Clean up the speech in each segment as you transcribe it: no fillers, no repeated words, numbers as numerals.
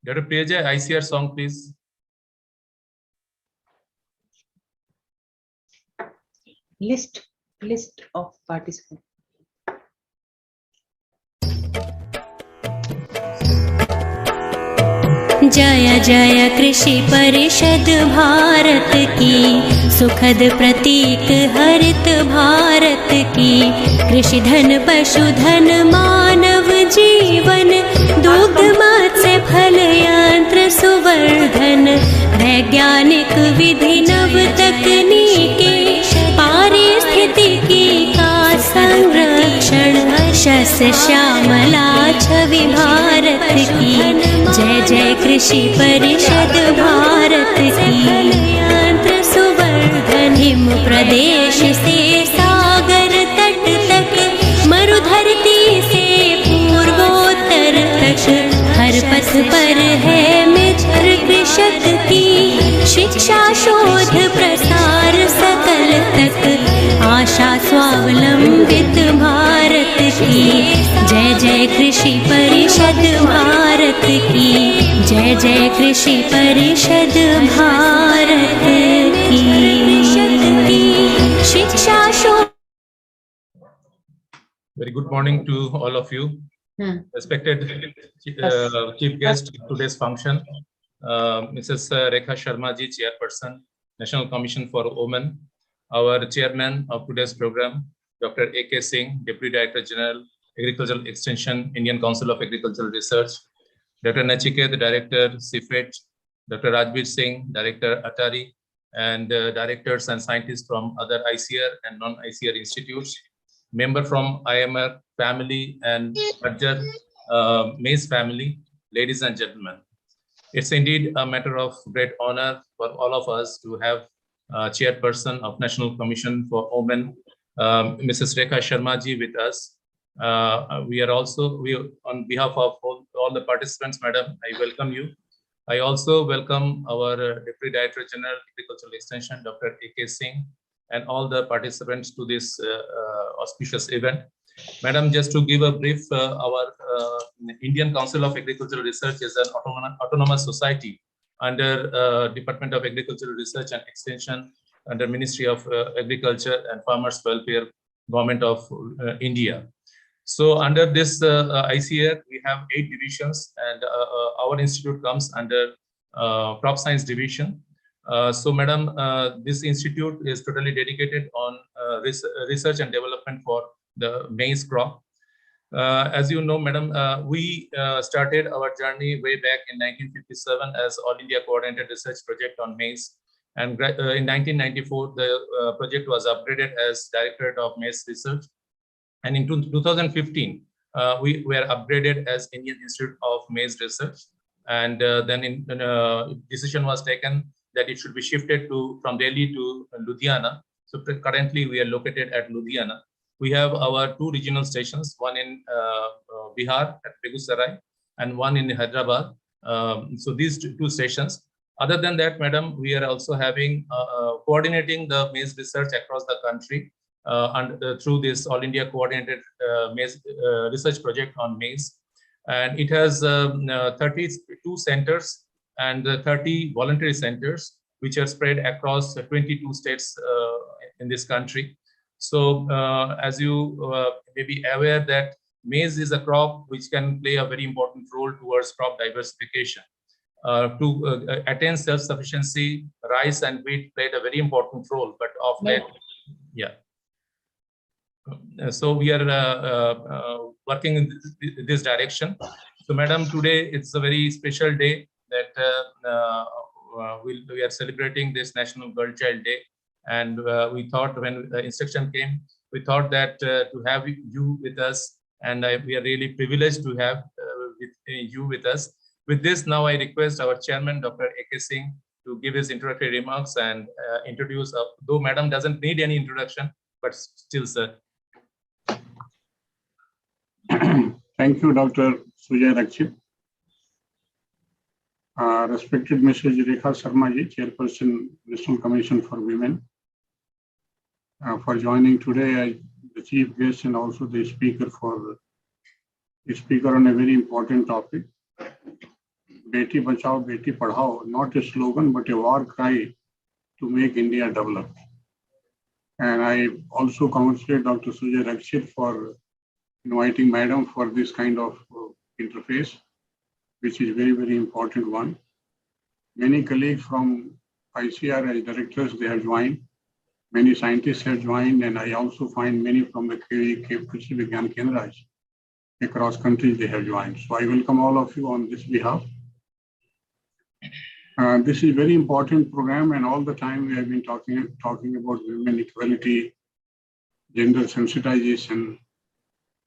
Dr. Priyaja, ICR song, please. List of participants. जय जय कृषि परिषद भारत की, सुखद प्रतीक हरित भारत की। कृषि धन पशुधन मानव जीवन, दुग्ध मत्स्य फल यंत्र सुवर्धन। वैज्ञानिक विधि नव तकनीके, पारिस्थितिकी का संरक्षण। शस्य श्यामला छवि भारत की, जय जय कृषि परिषद भारत की। यंत्र सुवर्धन, हिम प्रदेश से सागर तट तक, मरुधरती से पूर्वोत्तर तक। हर पथ पर है मित्र कृषक की, शिक्षा शोध प्रसार सकल तक। आशा स्वावलंबित भारत की, जय जय कृषि परिषद भारत की। जय जय कृषि परिषद भारत की। शिक्षा शोध। Very good morning to all of you. Respected chief guest of today's function, Mrs. Rekha Sharma ji, Chairperson, National Commission for Women. Our chairman of today's program, Dr. A.K. Singh, Deputy Director General, Agricultural Extension, Indian Council of Agricultural Research, Dr. Nachiket, the Director, CIFET, Dr. Rajbir Singh, Director, Atari, and directors and scientists from other ICAR and non-ICAR institutes, member from IIMR family and Badger Maize family, ladies and gentlemen. It's indeed a matter of great honor for all of us to have Chairperson of National Commission for Women, Mrs. Rekha Sharma ji with us. We on behalf of all the participants, madam, I welcome you. I also welcome our Deputy Director General, Agricultural Extension, Dr. A.K. Singh, and all the participants to this auspicious event. Madam, just to give a brief, our Indian Council of Agricultural Research is an autonomous society under Department of Agricultural Research and Extension, under Ministry of Agriculture and Farmers Welfare, Government of India. So under this ICAR, we have 8 divisions, and our institute comes under Crop Science Division. So madam, this institute is totally dedicated on research and development for the maize crop. As you know, madam, we started our journey way back in 1957 as All India Coordinated Research Project on Maize. And in 1994, the project was upgraded as Directorate of Maize Research. And in 2015, we were upgraded as Indian Institute of Maize Research. And then decision was taken that it should be shifted from Delhi to Ludhiana. So currently we are located at Ludhiana. We have our 2 regional stations, one in Bihar at Begusarai and one in Hyderabad. So these 2 stations. Other than that, madam, we are also having coordinating the maize research across the country through this All India Coordinated Maize Research Project on Maize. And it has 32 centers and 30 voluntary centers, which are spread across 22 states in this country. So as you may be aware that maize is a crop which can play a very important role towards crop diversification. To attain self-sufficiency, rice and wheat played a very important role, but of late, yeah. So we are working in this direction. So madam, today it's a very special day that we are celebrating this National Girl Child Day. And we thought when the instruction came, we thought that to have you with us, and we are really privileged to have you with us. With this, now I request our chairman, Dr. A.K. Singh, to give his introductory remarks and introduce, though madam doesn't need any introduction, but still, sir. Thank you, Dr. Sujay Rakshit. Respected Mrs. Rekha Sharma ji, Chairperson, National Commission for Women, for joining today, the chief guest and also the speaker on a very important topic, Beti Bachao, Beti Padhao, not a slogan, but a war cry to make India develop. And I also congratulate Dr. Sujay Rakshit for inviting Madam for this kind of interface, which is very, very important one. Many colleagues from ICR as directors, they have joined. Many scientists have joined, and I also find many from the Krishi Vigyan Kendras across countries they have joined. So I welcome all of you on this behalf. This is a very important program, and all the time we have been talking about women equality, gender sensitization,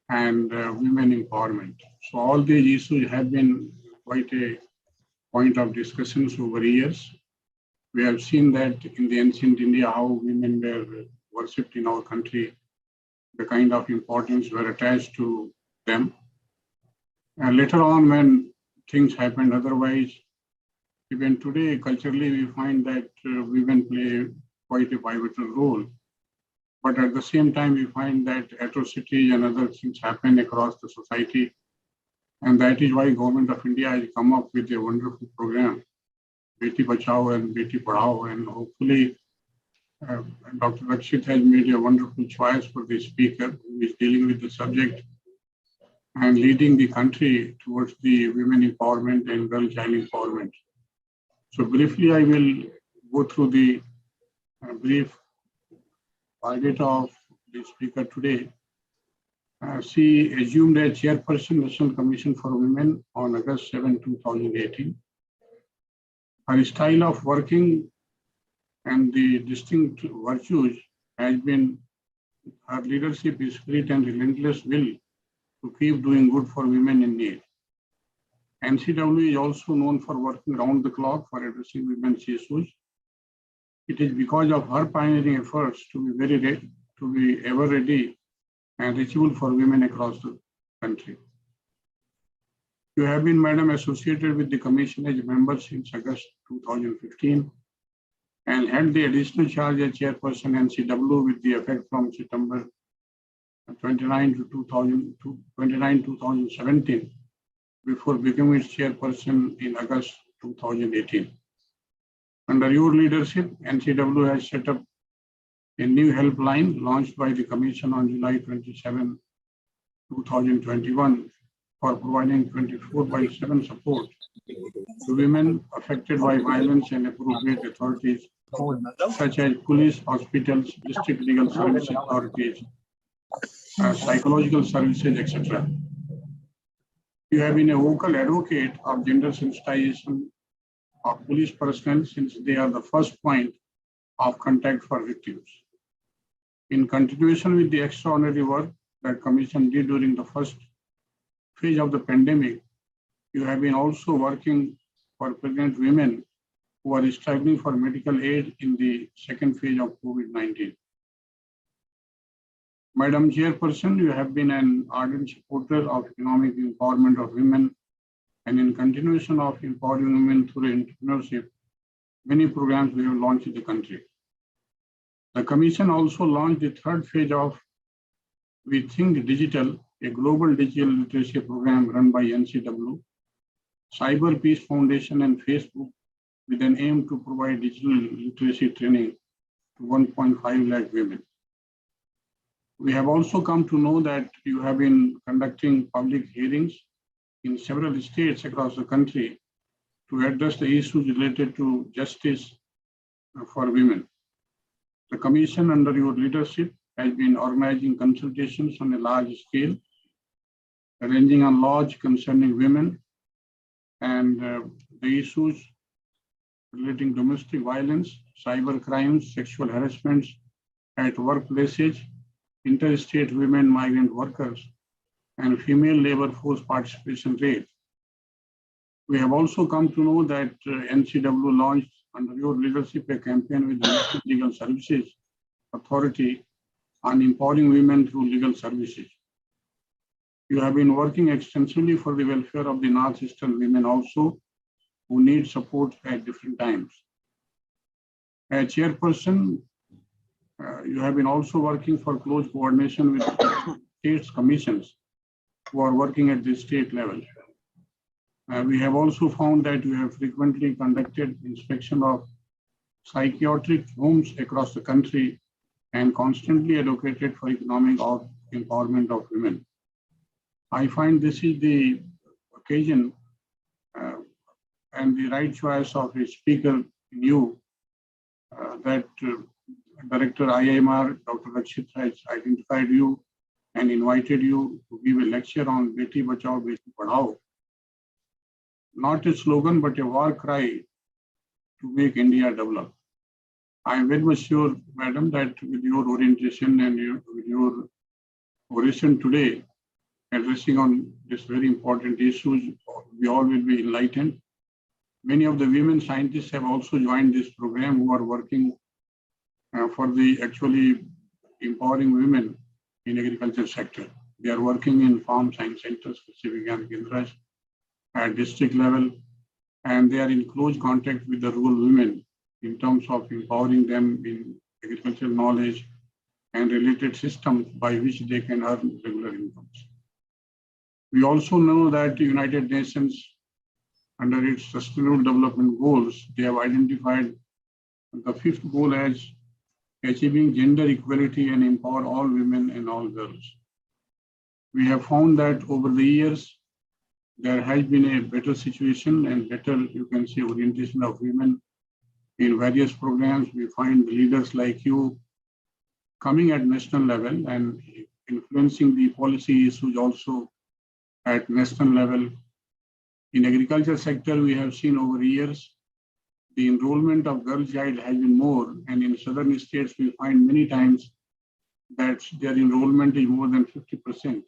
and women empowerment. So all these issues have been quite a point of discussions over years. We have seen that in the ancient India, how women were worshipped in our country, the kind of importance were attached to them. And later on, when things happened otherwise, even today, culturally, we find that women play quite a pivotal role. But at the same time, we find that atrocities and other things happen across the society. And that is why Government of India has come up with a wonderful program, Beti Bachao and Beti Padhao. And hopefully, Dr. Rakshit has made a wonderful choice for the speaker who is dealing with the subject and leading the country towards the women empowerment and girl child empowerment. So briefly, I will go through the brief biodata of the speaker today. She assumed as chairperson National Commission for Women on August 7, 2018. Her style of working and the distinct virtues has been her leadership spirit and relentless will to keep doing good for women in need. NCW is also known for working round the clock for addressing women's issues. It is because of her pioneering efforts to be ever ready and reachable for women across the country. You have been, Madam, associated with the Commission as a member since August 2015 and held the additional charge as chairperson NCW with the effect from September 29, 2017 before becoming its chairperson in August 2018. Under your leadership, NCW has set up a new helpline launched by the Commission on July 27, 2021 for providing 24/7 support to women affected by violence and appropriate authorities such as police, hospitals, district legal service authorities, psychological services, etc. You have been a vocal advocate of gender sensitization of police personnel since they are the first point of contact for victims. In continuation with the extraordinary work that Commission did during the first phase of the pandemic, you have been also working for pregnant women who are struggling for medical aid in the second phase of COVID-19. Madam Chairperson, you have been an ardent supporter of economic empowerment of women, and in continuation of empowering women through entrepreneurship, many programs we have launched in the country. The Commission also launched the third phase of We Think Digital, a global digital literacy program run by NCW, Cyber Peace Foundation and Facebook with an aim to provide digital literacy training to 1.5 lakh women. We have also come to know that you have been conducting public hearings in several states across the country to address the issues related to justice for women. The Commission under your leadership has been organizing consultations on a large scale, ranging on laws concerning women and the issues relating domestic violence, cyber crimes, sexual harassments at workplaces, interstate women migrant workers, and female labor force participation rate. We have also come to know that NCW launched under your leadership a campaign with the National Legal Services Authority on empowering women through legal services. You have been working extensively for the welfare of the Northeastern women also, who need support at different times. As chairperson, you have been also working for close coordination with states commissions who are working at the state level. We have also found that we have frequently conducted inspection of psychiatric homes across the country and constantly advocated for economic empowerment of women. I find this is the occasion and the right choice of a speaker in you that Director IIMR, Dr. Rakshit, has identified you and invited you to give a lecture on Beti Bachao, Beti Padhao. Not a slogan, but a war cry to make India develop. I am very much sure, madam, that with your orientation and with your oration today, addressing on this very important issues, we all will be enlightened. Many of the women scientists have also joined this program who are working for the actually empowering women in agriculture sector. They are working in farm science centers, specific and Kendras at district level, and they are in close contact with the rural women in terms of empowering them in agricultural knowledge and related systems by which they can earn regular incomes. We also know that the United Nations, under its Sustainable Development Goals, they have identified the 5th goal as achieving gender equality and empower all women and all girls. We have found that over the years, there has been a better situation and better, you can say, orientation of women in various programs. We find leaders like you coming at national level and influencing the policy issues also at national level. In agriculture sector, we have seen over the years, the enrollment of girl child has been more, and in southern states, we find many times that their enrollment is more than 50%,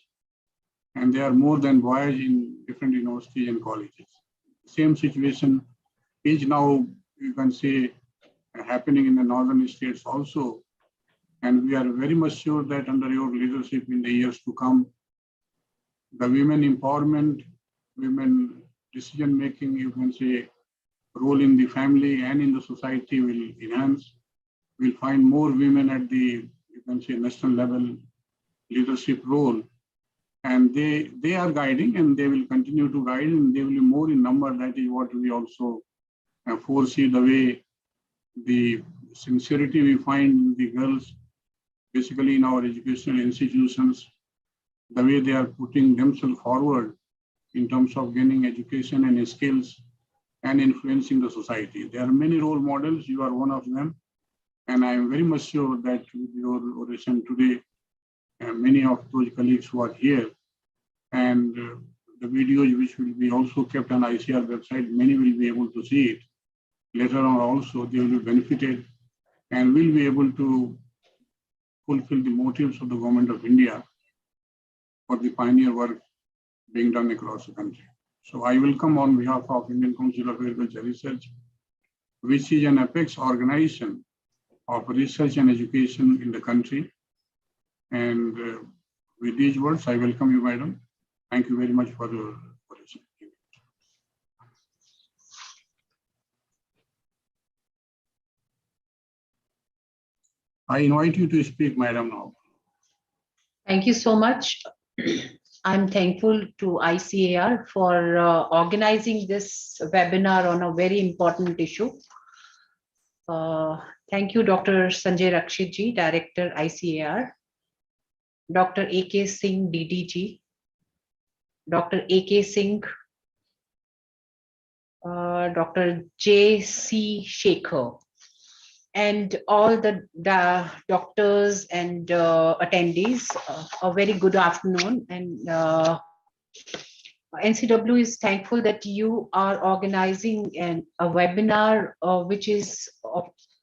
and they are more than boys in different universities and colleges. Same situation is now, you can say, happening in the northern states also, and we are very much sure that under your leadership in the years to come, the women empowerment, women decision-making, you can say, role in the family and in the society will enhance. We'll find more women at the, you can say, national level leadership role. And they are guiding and they will continue to guide and they will be more in number. That is what we also foresee, the way the sincerity we find in the girls, basically in our educational institutions, the way they are putting themselves forward in terms of gaining education and skills and influencing the society. There are many role models, you are one of them. And I am very much sure that with your oration today, many of those colleagues who are here and the videos which will be also kept on ICR website, many will be able to see it. Later on also, they will be benefited and will be able to fulfill the motives of the government of India for the pioneer work being done across the country. So I will come on behalf of Indian Council of Agriculture Research, which is an apex organization of research and education in the country. And with these words, I welcome you, madam. Thank you very much for your oration. I invite you to speak, madam, now. Thank you so much. I'm thankful to ICAR for organizing this webinar on a very important issue. Thank you, Dr. Sanjay Rakshit ji, Director ICAR, Dr. A.K. Singh, DDG, Dr. A.K. Singh, Dr. J.C. Shekhar, and all the doctors and attendees. A very good afternoon. And NCW is thankful that you are organizing a webinar which is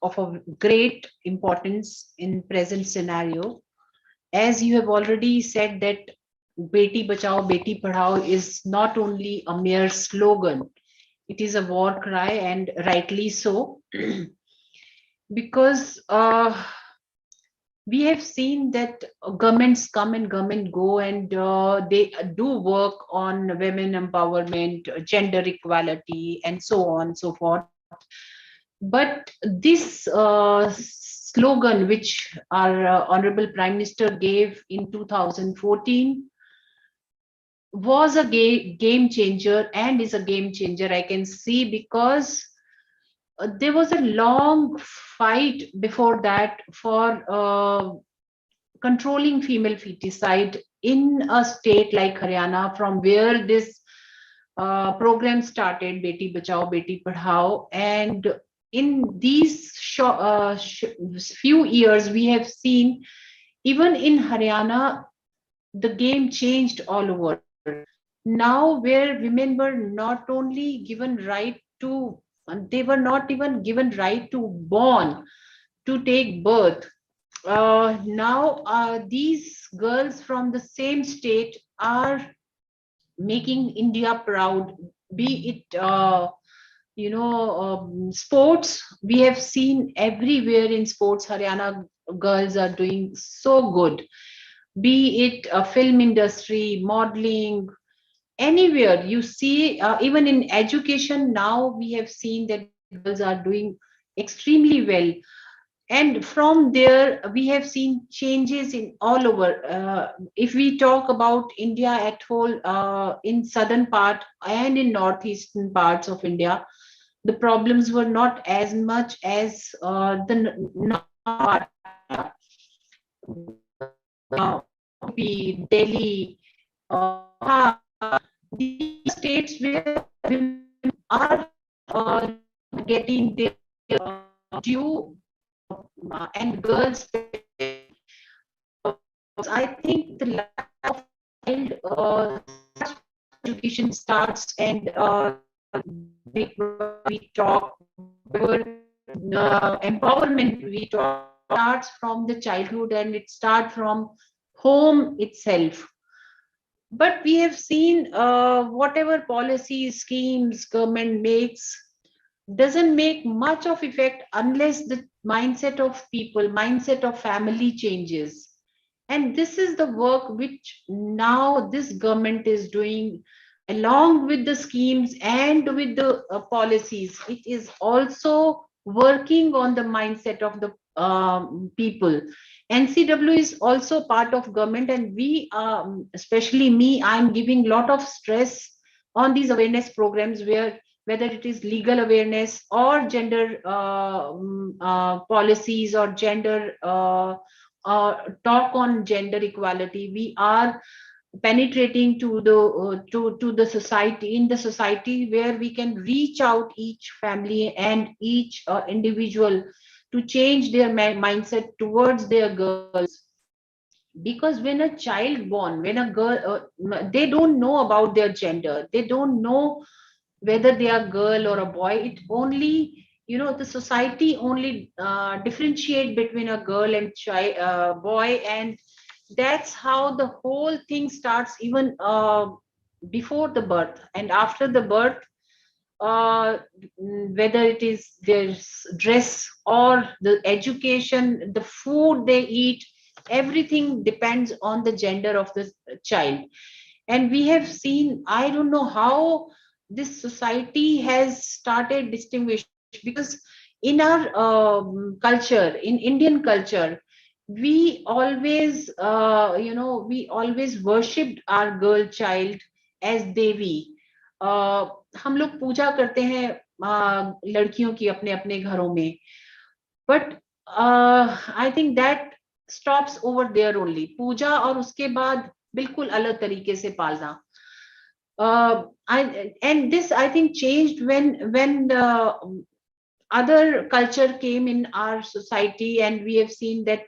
of a great importance in present scenario. As you have already said that Beti Bachao, Beti Padhao is not only a mere slogan, it is a war cry, and rightly so. Because we have seen that governments come and government go, and they do work on women empowerment, gender equality, and so on and so forth. But this slogan, which our Honorable Prime Minister gave in 2014, was a game changer and is a game changer, I can see, because there was a long fight before that for controlling female feticide in a state like Haryana, from where this program started, Beti Bachao, Beti Padhao. And in these few years, we have seen, even in Haryana, the game changed all over. Now, where women were not only given right to, they were not even given right to born, to take birth. Now, these girls from the same state are making India proud, be it sports. We have seen everywhere in sports, Haryana girls are doing so good, be it a film industry, modeling, anywhere you see. Even in education now, we have seen that girls are doing extremely well. And from there, we have seen changes in all over. If we talk about India at whole, in southern part and in northeastern parts of India, the problems were not as much as the north part, UP, Delhi, these states where women are getting their due, and girls, I think the lack of child education starts, and we talk, empowerment we talk, starts from the childhood, and it starts from home itself. But we have seen whatever policies, schemes government makes doesn't make much of effect unless the mindset of people, mindset of family changes. And this is the work which now this government is doing, along with the schemes and with the policies. It is also working on the mindset of the people. NCW is also part of government, and we, especially me, I'm giving lot of stress on these awareness programs, where whether it is legal awareness or gender policies, or gender talk on gender equality, we are penetrating to the society, in the society, where we can reach out each family and each individual to change their mindset towards their girls. Because when a child born, when a girl, they don't know about their gender, they don't know whether they are girl or a boy. It only, the society only differentiate between a girl and child, boy. And that's how the whole thing starts, even before the birth and after the birth. Whether it is their dress or the education, the food they eat, everything depends on the gender of the child. And we have seen, I don't know how this society has started distinguish, because in our culture, in Indian culture, we always we always worshipped our girl child as Devi. हम लोग पूजा करते हैं लड़कियों की अपने अपने घरों में. But I think that stops over there only. Puja और उसके बाद बिल्कुल अलग तरीके से पालना. And this, I think, changed when other culture came in our society, and we have seen that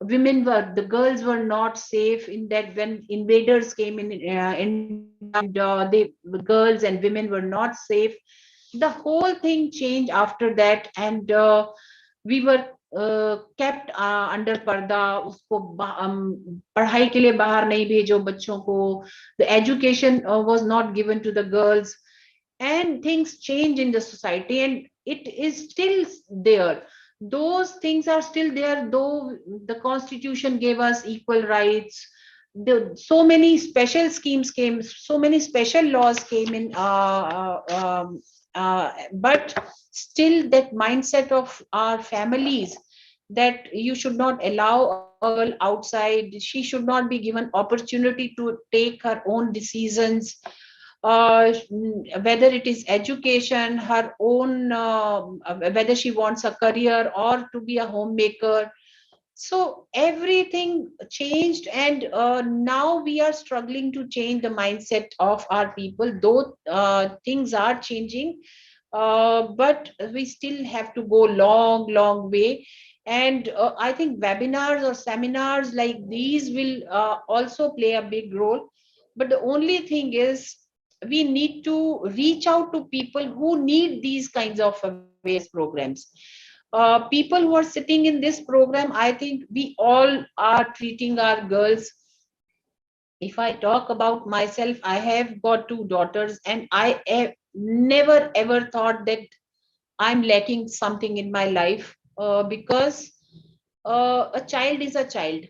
the girls were not safe in that. When invaders came in, and the girls and women were not safe. The whole thing changed after that, and we were kept under पर्दा. उसको पढ़ाई के लिए बाहर नहीं भेजो बच्चों को. The education was not given to the girls, and things change in the society, and it is still there. Those things are still there, though the constitution gave us equal rights. So many special schemes came, so many special laws came in, but still that mindset of our families that you should not allow a girl outside. She should not be given opportunity to take her own decisions, whether it is education, her own, whether she wants a career or to be a homemaker. So everything changed, and now we are struggling to change the mindset of our people, though things are changing, but we still have to go long way. And I think webinars or seminars like these will also play a big role. But the only thing is, we need to reach out to people who need these kinds of awareness programs. People who are sitting in this program, I think we all are treating our girls. If I talk about myself, I have got two daughters, and I have never ever thought that I'm lacking something in my life, because a child is a child,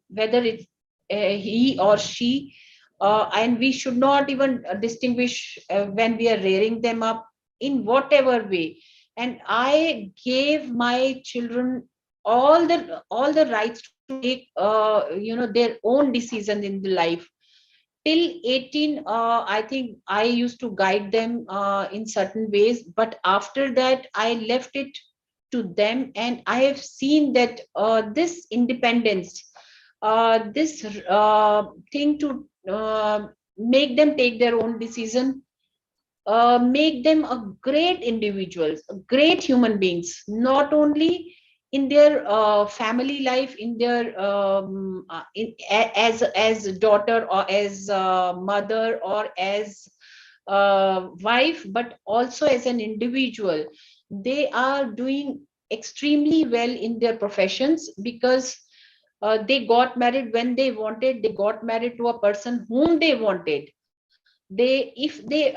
whether it's he or she, and we should not even distinguish when we are rearing them up in whatever way. And I gave my children all the rights to take their own decisions in the life. Till 18, I think I used to guide them in certain ways, but after that I left it to them. And I have seen that this independence, this thing to make them take their own decision, make them a great individuals, great human beings, not only in their family life, in their as a daughter or as a mother or as wife, but also as an individual. They are doing extremely well in their professions, because they got married when they wanted, they got married to a person whom they wanted. They, if they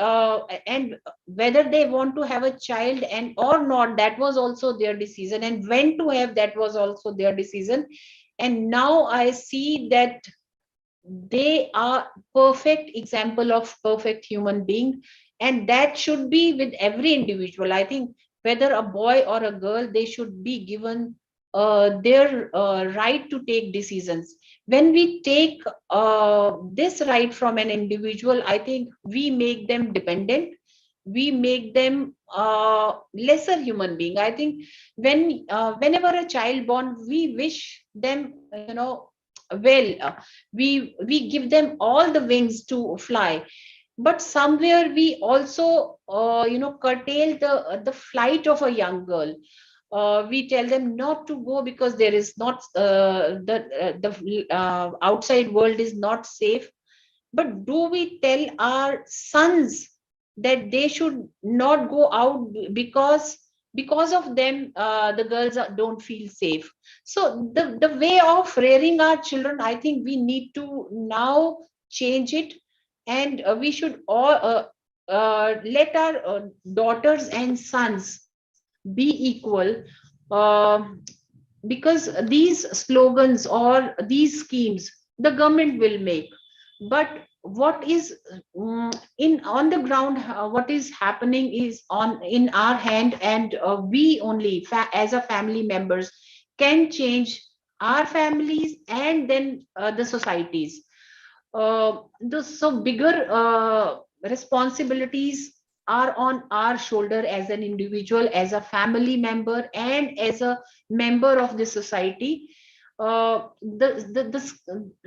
and whether they want to have a child and or not, that was also their decision, and when to have, that was also their decision. And now I see that they are perfect example of perfect human being, and that should be with every individual. I think whether a boy or a girl, they should be given their right to take decisions. When we take this right from an individual, I think we make them dependent, we make them lesser human being. I think whenever a child born, we wish them, well, we give them all the wings to fly. But somewhere we also curtail the flight of a young girl. We tell them not to go because there is not the outside world is not safe. But do we tell our sons that they should not go out because of them the girls don't feel safe? So the way of rearing our children, I think we need to now change it. And we should all let our daughters and sons be equal, because these slogans or these schemes the government will make, but what is in on the ground, what is happening is on in our hand. And we only as a family members can change our families and then the societies. So bigger responsibilities are on our shoulder as an individual, as a family member, and as a member of the society. The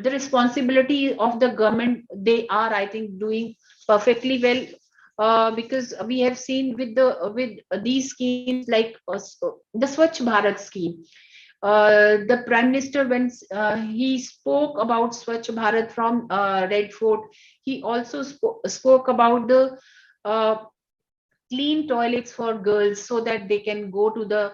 responsibility of the government, they are, I think, doing perfectly well, because we have seen with these schemes like the Swachh Bharat scheme. The Prime Minister, when he spoke about Swachh Bharat from Red Fort, he also spoke about the uh, clean toilets for girls so that they can go to the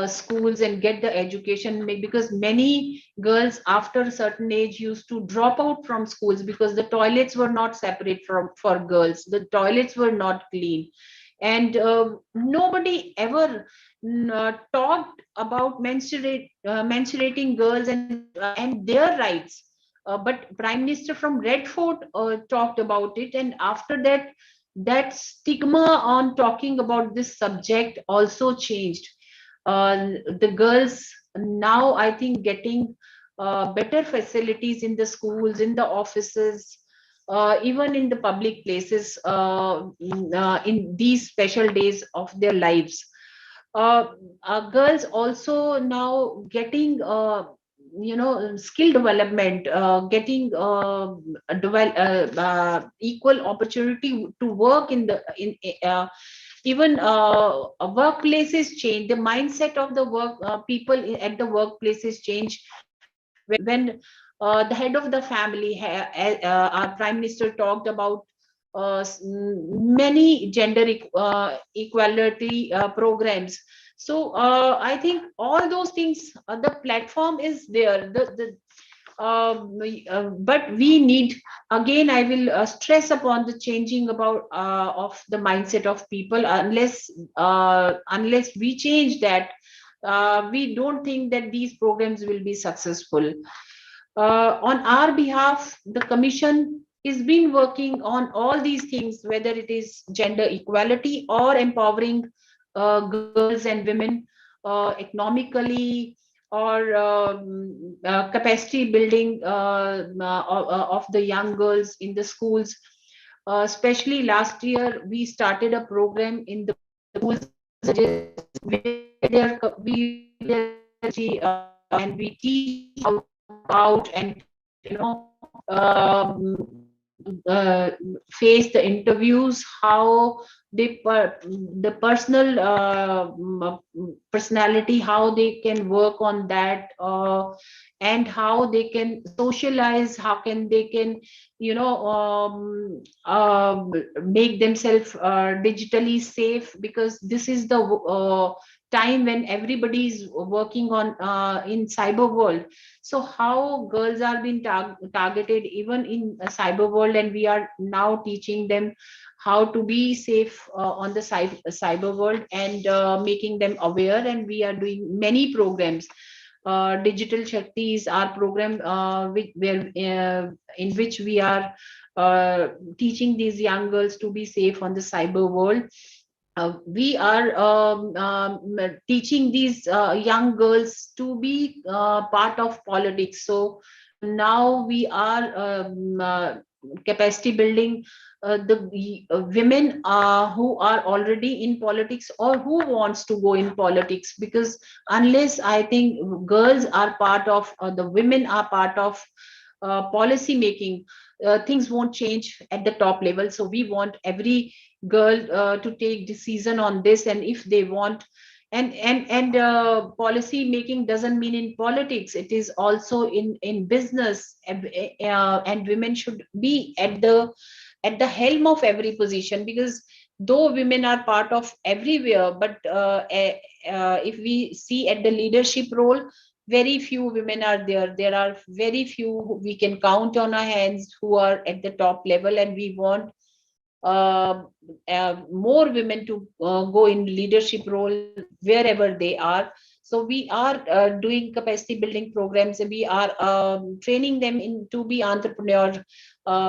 schools and get the education. Because many girls after a certain age used to drop out from schools because the toilets were not separate from for girls, the toilets were not clean. And nobody ever talked about menstruating girls and their rights. But Prime Minister from Red Fort talked about it, and after that, that stigma on talking about this subject also changed. The girls now I think getting better facilities in the schools, in the offices, even in the public places, in these special days of their lives. Girls also now getting skill development, getting equal opportunity to work in the in even workplaces change, the mindset of the work people at the workplaces change when the head of the family, our prime minister talked about many gender equality programs. So I think all those things, the platform is there, but we need, again I will stress upon the changing about of the mindset of people. Unless we change that, we don't think that these programs will be successful. On our behalf, the commission is been working on all these things, whether it is gender equality or empowering girls and women economically, or capacity building of the young girls in the schools. Especially last year, we started a program in the schools where and we teach out and um, face the interviews, how they the personal personality, how they can work on that, and how they can socialize, how can they can make themselves digitally safe, because this is the time when everybody is working on in cyber world. So how girls are being targeted even in a cyber world, and we are now teaching them how to be safe on the cyber world, and making them aware. And we are doing many programs. Digital Shakti is our program, in which we are teaching these young girls to be safe on the cyber world. We are teaching these young girls to be part of politics. So now we are capacity building the women who are already in politics or who wants to go in politics, because unless I think girls are part of, the women are part of policy making, things won't change at the top level. So we want every girl to take decision on this, and if they want, and policy making doesn't mean in politics, it is also in business, and women should be at the helm of every position, because though women are part of everywhere, but if we see at the leadership role, very few women are there. There are very few we can count on our hands who are at the top level, and we want more women to go in leadership role wherever they are. So we are doing capacity building programs, and we are training them in to be entrepreneurs.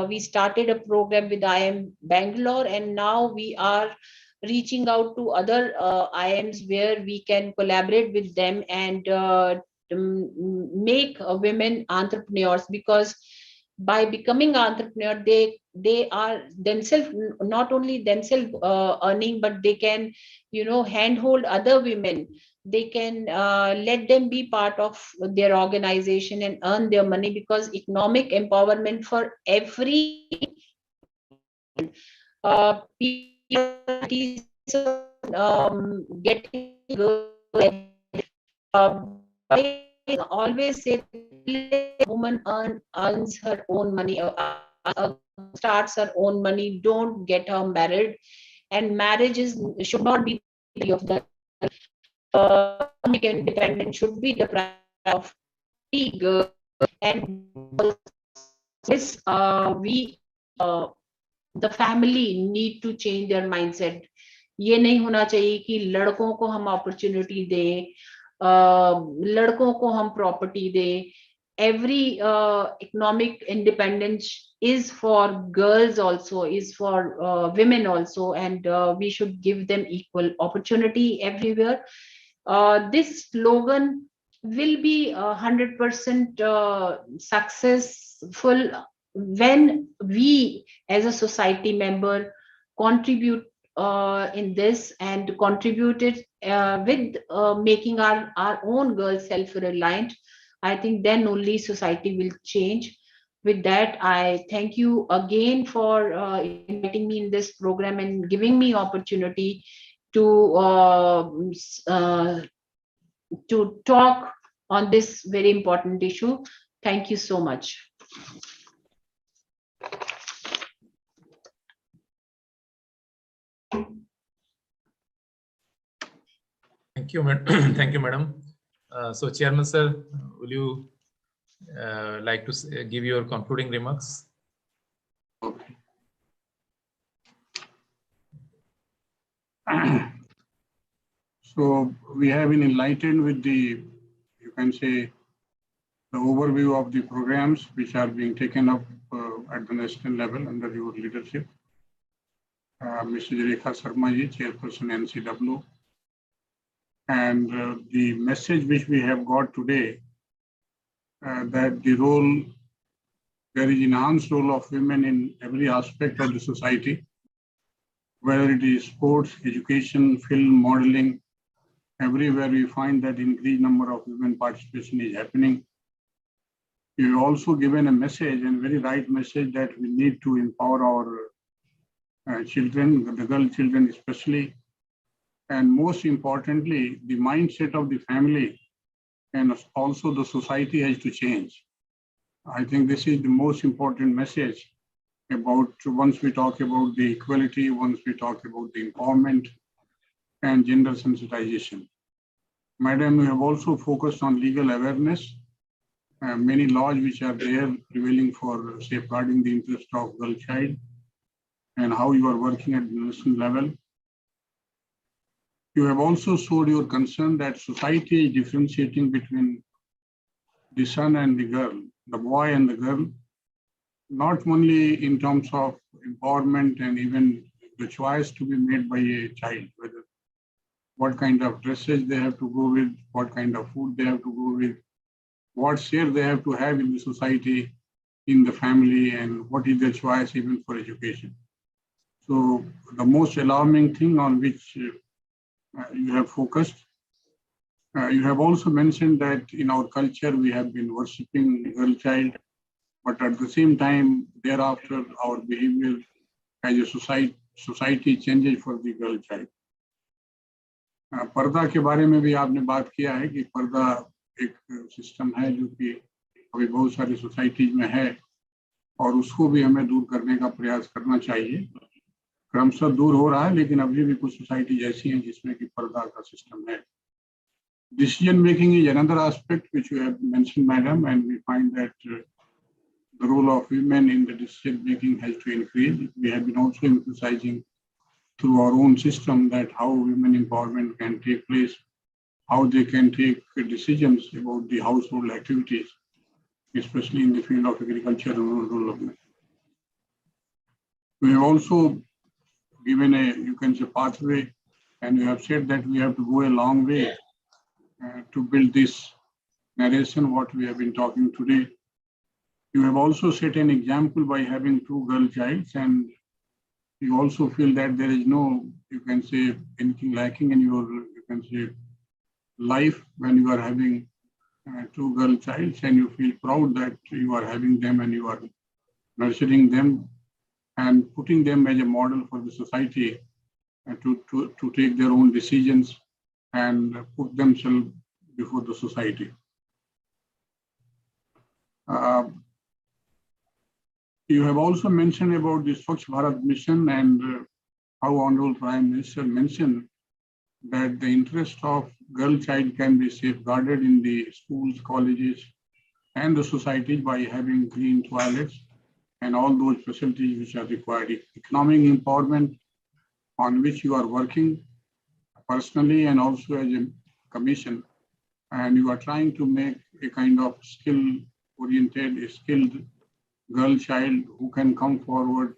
We started a program with IIM Bangalore, and now we are reaching out to other IIMs where we can collaborate with them and make women entrepreneurs, because by becoming entrepreneur, they are themselves, not only themselves earning, but they can handhold other women. They can let them be part of their organization and earn their money, because economic empowerment for every getting I always say a woman earns her own money, starts her own money, don't get her married. And marriage should not be of the independent, should be the priority of every girl. And this we the family need to change their mindset. ये नहीं होना चाहिए कि लड़कों को हम opportunity दें, लड़कों को हम प्रॉपर्टी दें. Every economic independence is for girls also, is for women also, and we should give them equal opportunity everywhere. This slogan will be 100% successful when we as a society member contribute in this and contributed with making our own girls self-reliant. I think then only society will change. With that, I thank you again for inviting me in this program and giving me opportunity to talk on this very important issue. Thank you so much. Thank you, madam. Thank you, madam. So, Chairman sir, will you like to give your concluding remarks? Okay. So we have been enlightened with the, you can say, the overview of the programs which are being taken up at the national level under your leadership. Mrs. Rekha Sharma ji, Chairperson NCW. And the message which we have got today, that the role, there is enhanced role of women in every aspect of the society, whether it is sports, education, film, modeling, everywhere we find that increased number of women participation is happening. You have also given a message, and very right message, that we need to empower our children, the girl children especially, and most importantly, the mindset of the family and also the society has to change. I think this is the most important message about, once we talk about the equality, once we talk about the empowerment and gender sensitization. Madam, we have also focused on legal awareness. Many laws which are there prevailing for safeguarding the interest of girl child, and how you are working at the national level. You have also showed your concern that society is differentiating between the son and the girl, the boy and the girl, not only in terms of empowerment and even the choice to be made by a child, whether what kind of dresses they have to go with, what kind of food they have to go with, what share they have to have in the society, in the family, and what is their choice even for education. So the most alarming thing on which you have focused, you have also mentioned that in our culture we have been worshipping girl child, but at the same time thereafter our behavior as a society changes for the girl child. पर्दा के बारे में भी आपने बात किया है कि पर्दा एक सिस्टम है जो कि अभी बहुत सारी सोसाइटीज में है, और उसको भी हमें दूर करने का प्रयास करना चाहिए. क्रमशः दूर हो रहा है, लेकिन अभी भी कुछ सोसाइटी ऐसी हैं जिसमें कि पर्दा का सिस्टम है. Decision making is another aspect which you have mentioned, madam, and we find that the role of women in the decision making has to increase. We have been also emphasizing through our own system that how women empowerment can take place, how they can take decisions about the household activities, especially in the field of agriculture and rural development. We have also given a, you can say, pathway, and we have said that we have to go a long way to build this narration, what we have been talking today. You have also set an example by having 2 girl childs, and you also feel that there is no, you can say, anything lacking in your, you can say, life when you are having 2 girl childs, and you feel proud that you are having them and you are nurturing them and putting them as a model for the society to take their own decisions and put themselves before the society. You have also mentioned about the Swachh Bharat mission, and how Honorable Prime Minister mentioned that the interest of girl child can be safeguarded in the schools, colleges, and the societies by having clean toilets and all those facilities which are required. Economic empowerment, on which you are working personally and also as a commission, and you are trying to make a kind of skill-oriented, skilled girl child who can come forward,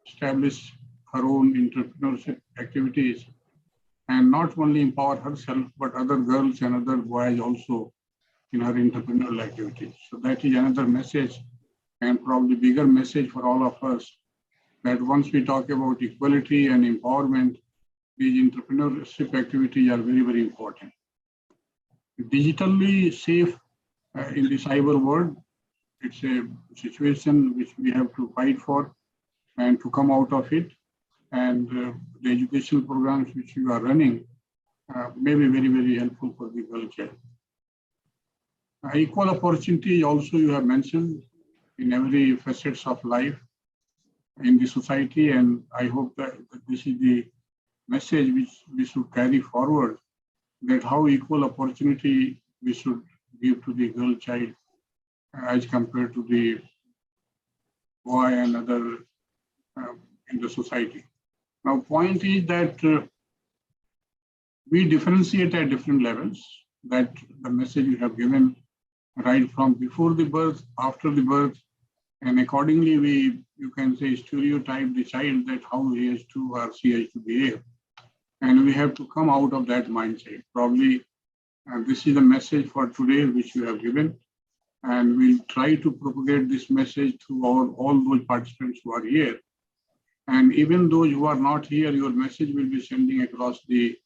establish her own entrepreneurship activities, and not only empower herself, but other girls and other boys also in her entrepreneurial activities. So that is another message, and probably bigger message for all of us, that once we talk about equality and empowerment, these entrepreneurship activities are very, very important. Digitally safe in the cyber world, it's a situation which we have to fight for and to come out of it. And the educational programs which you are running may be very, very helpful for the girl child. Equal opportunity also you have mentioned in every facets of life in the society, and I hope that this is the message which we should carry forward, that how equal opportunity we should give to the girl child as compared to the boy and other in the society. Now, point is that we differentiate at different levels, that the message you have given right from before the birth, after the birth, and accordingly you can say stereotype the child that how he has to or she has to behave. And we have to come out of that mindset. Probably this is the message for today which you have given. And we'll try to propagate this message to all those participants who are here. And even those who are not here, your message will be sending across the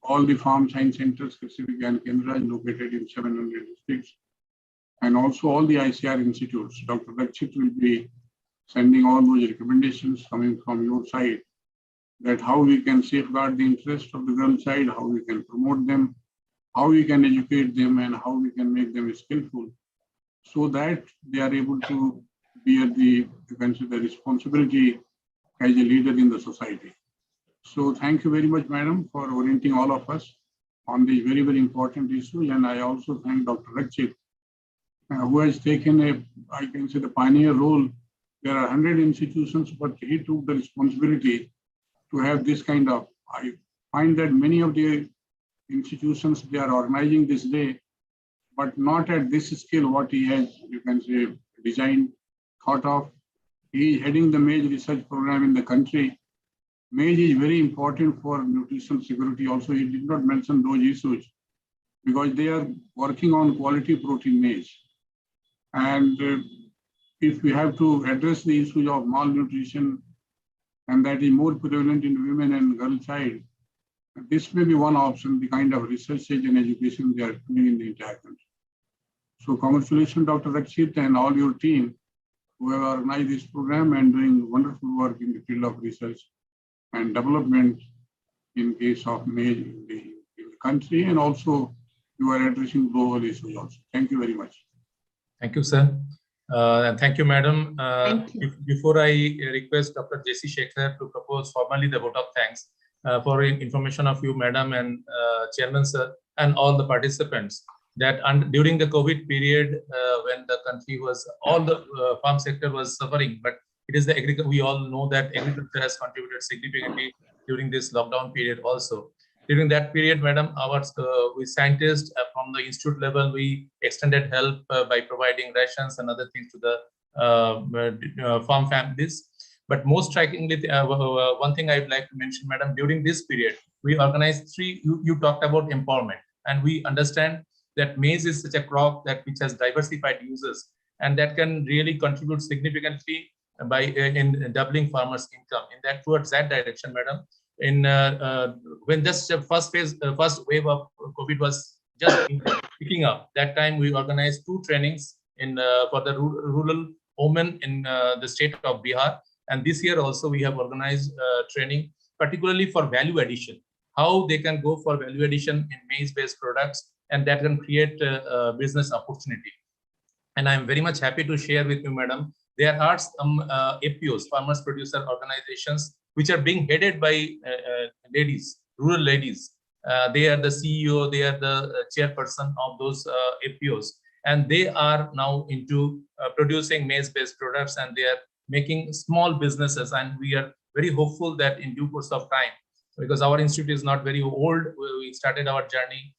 all the farm science centers, specific and Kendras located in 700 districts. And also all the ICR institutes. Dr. Rakshit will be sending all those recommendations coming from your side, that how we can safeguard the interest of the girl child, how we can promote them, how we can educate them, and how we can make them skillful, so that they are able to bear the responsibility as a leader in the society. So thank you very much, madam, for orienting all of us on these very, very important issues. And I also thank Dr. Rakshit, who has taken I can say, the pioneer role. There are 100 institutions, but he took the responsibility to have this kind of, I find that many of the institutions, they are organizing this day, but not at this scale what he has, you can say, designed, thought of. He is heading the maize research program in the country. Maize is very important for nutritional security. Also, he did not mention those issues because they are working on quality protein maize. And if we have to address the issues of malnutrition, and that is more prevalent in women and girl child, this may be one option, the kind of research and education they are doing in the entire country. So congratulations, Dr. Rakshit, and all your team who have organized this program and doing wonderful work in the field of research and development in case of maize in the country, and also you are addressing global issues also. Thank you very much. Thank you, sir. And thank you, madam. Thank you. Before I request Dr. J.C. Shekhar to propose formally the vote of thanks for information of you, madam, and chairman, sir, and all the participants, that during the COVID period, when the country was, all the farm sector was suffering, but it is the agriculture, we all know that agriculture has contributed significantly during this lockdown period also. During that period, madam, our we scientists from the institute level, we extended help by providing rations and other things to the farm families. But most strikingly, one thing I'd like to mention, madam, during this period, we organized you talked about empowerment, and we understand that maize is such a crop that which has diversified uses, and that can really contribute significantly by in doubling farmers' income. In that, towards that direction, madam, in when just first wave of COVID was just picking up, that time we organized 2 trainings in for the rural women in the state of Bihar. And this year also we have organized training, particularly for value addition, how they can go for value addition in maize-based products, and that can create a business opportunity. And I'm very much happy to share with you, madam, there are some APOs, farmers producer organizations, which are being headed by ladies, rural ladies. They are the CEO, they are the chairperson of those APOs, and they are now into producing maize-based products, and they are making small businesses. And we are very hopeful that in due course of time, because our institute is not very old, we started our journey,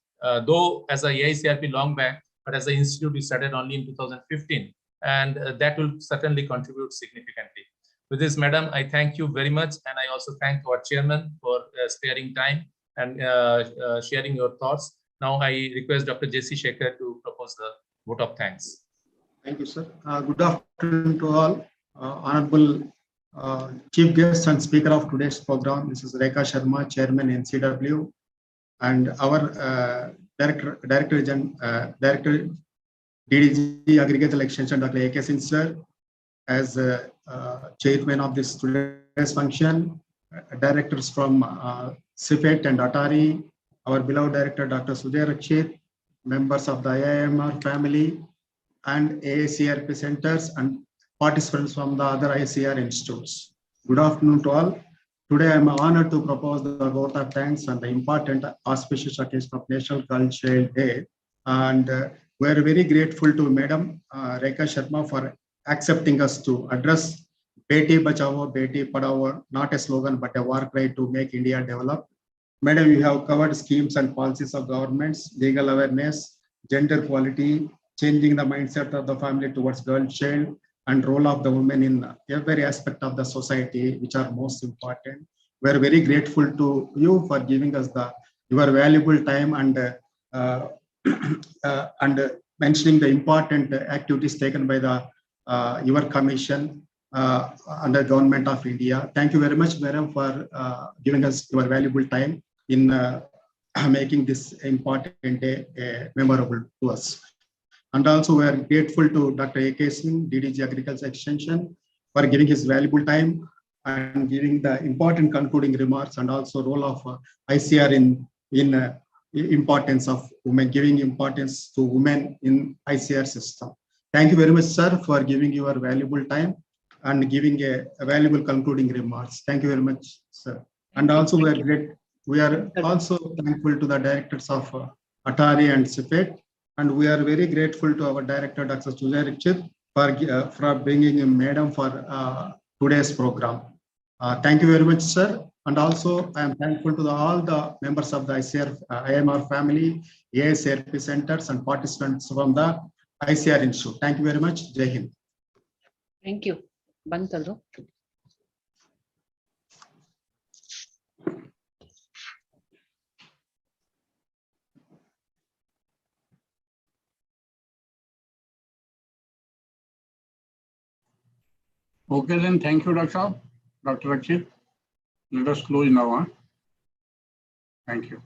though as a AICRP long back, but as an institute we started only in 2015, and that will certainly contribute significantly. With this, madam, I thank you very much, and I also thank our chairman for sparing time and sharing your thoughts. Now I request Dr. J.C. Shekhar to propose the vote of thanks. Thank you, sir. Good afternoon to all. Honorable Chief Guest and Speaker of today's program, Mrs. Rekha Sharma, Chairman NCW, and our Director DDG Agricultural Extension, Dr. A.K. Singh, sir, as Chairman of this today's function, Directors from CIFET and Atari, our beloved Director, Dr. Sujay Rakshit, members of the ICAR-IIMR family, and AICRP centers and participants from the other ICR institutes. Good afternoon to all. Today, I am honored to propose the vote of thanks on the important auspicious occasion of National Girl Child Day. And we are very grateful to Madam Rekha Sharma for accepting us to address Beti Bachao, Beti Padhao, not a slogan, but a war cry to make India develop. Madam, you have covered schemes and policies of governments, legal awareness, gender equality, changing the mindset of the family towards girl child, and role of the women in every aspect of the society, which are most important. We are very grateful to you for giving us your valuable time and mentioning the important activities taken by your commission under Government of India. Thank you very much, Madam, for giving us your valuable time in making this important day memorable to us. And also, we are grateful to Dr. A.K. Singh, DDG Agriculture Extension, for giving his valuable time and giving the important concluding remarks, and also role of ICR in importance of women, giving importance to women in ICR system. Thank you very much, sir, for giving your valuable time and giving a valuable concluding remarks. Thank you very much, sir. And also, we are also thankful to the directors of Atari and CIFET. And we are very grateful to our director, Dr. Sujay Rakshit, for bringing a madam for today's program. Thank you very much, sir. And also, I am thankful to all the members of the ICAR-IIMR family, AICRP centers, and participants from the ICR Institute. Thank you very much. Jai Hind. Thank you. Band kar do. Okay, then thank you, Dr. Rakshit. Let us close now. Thank you.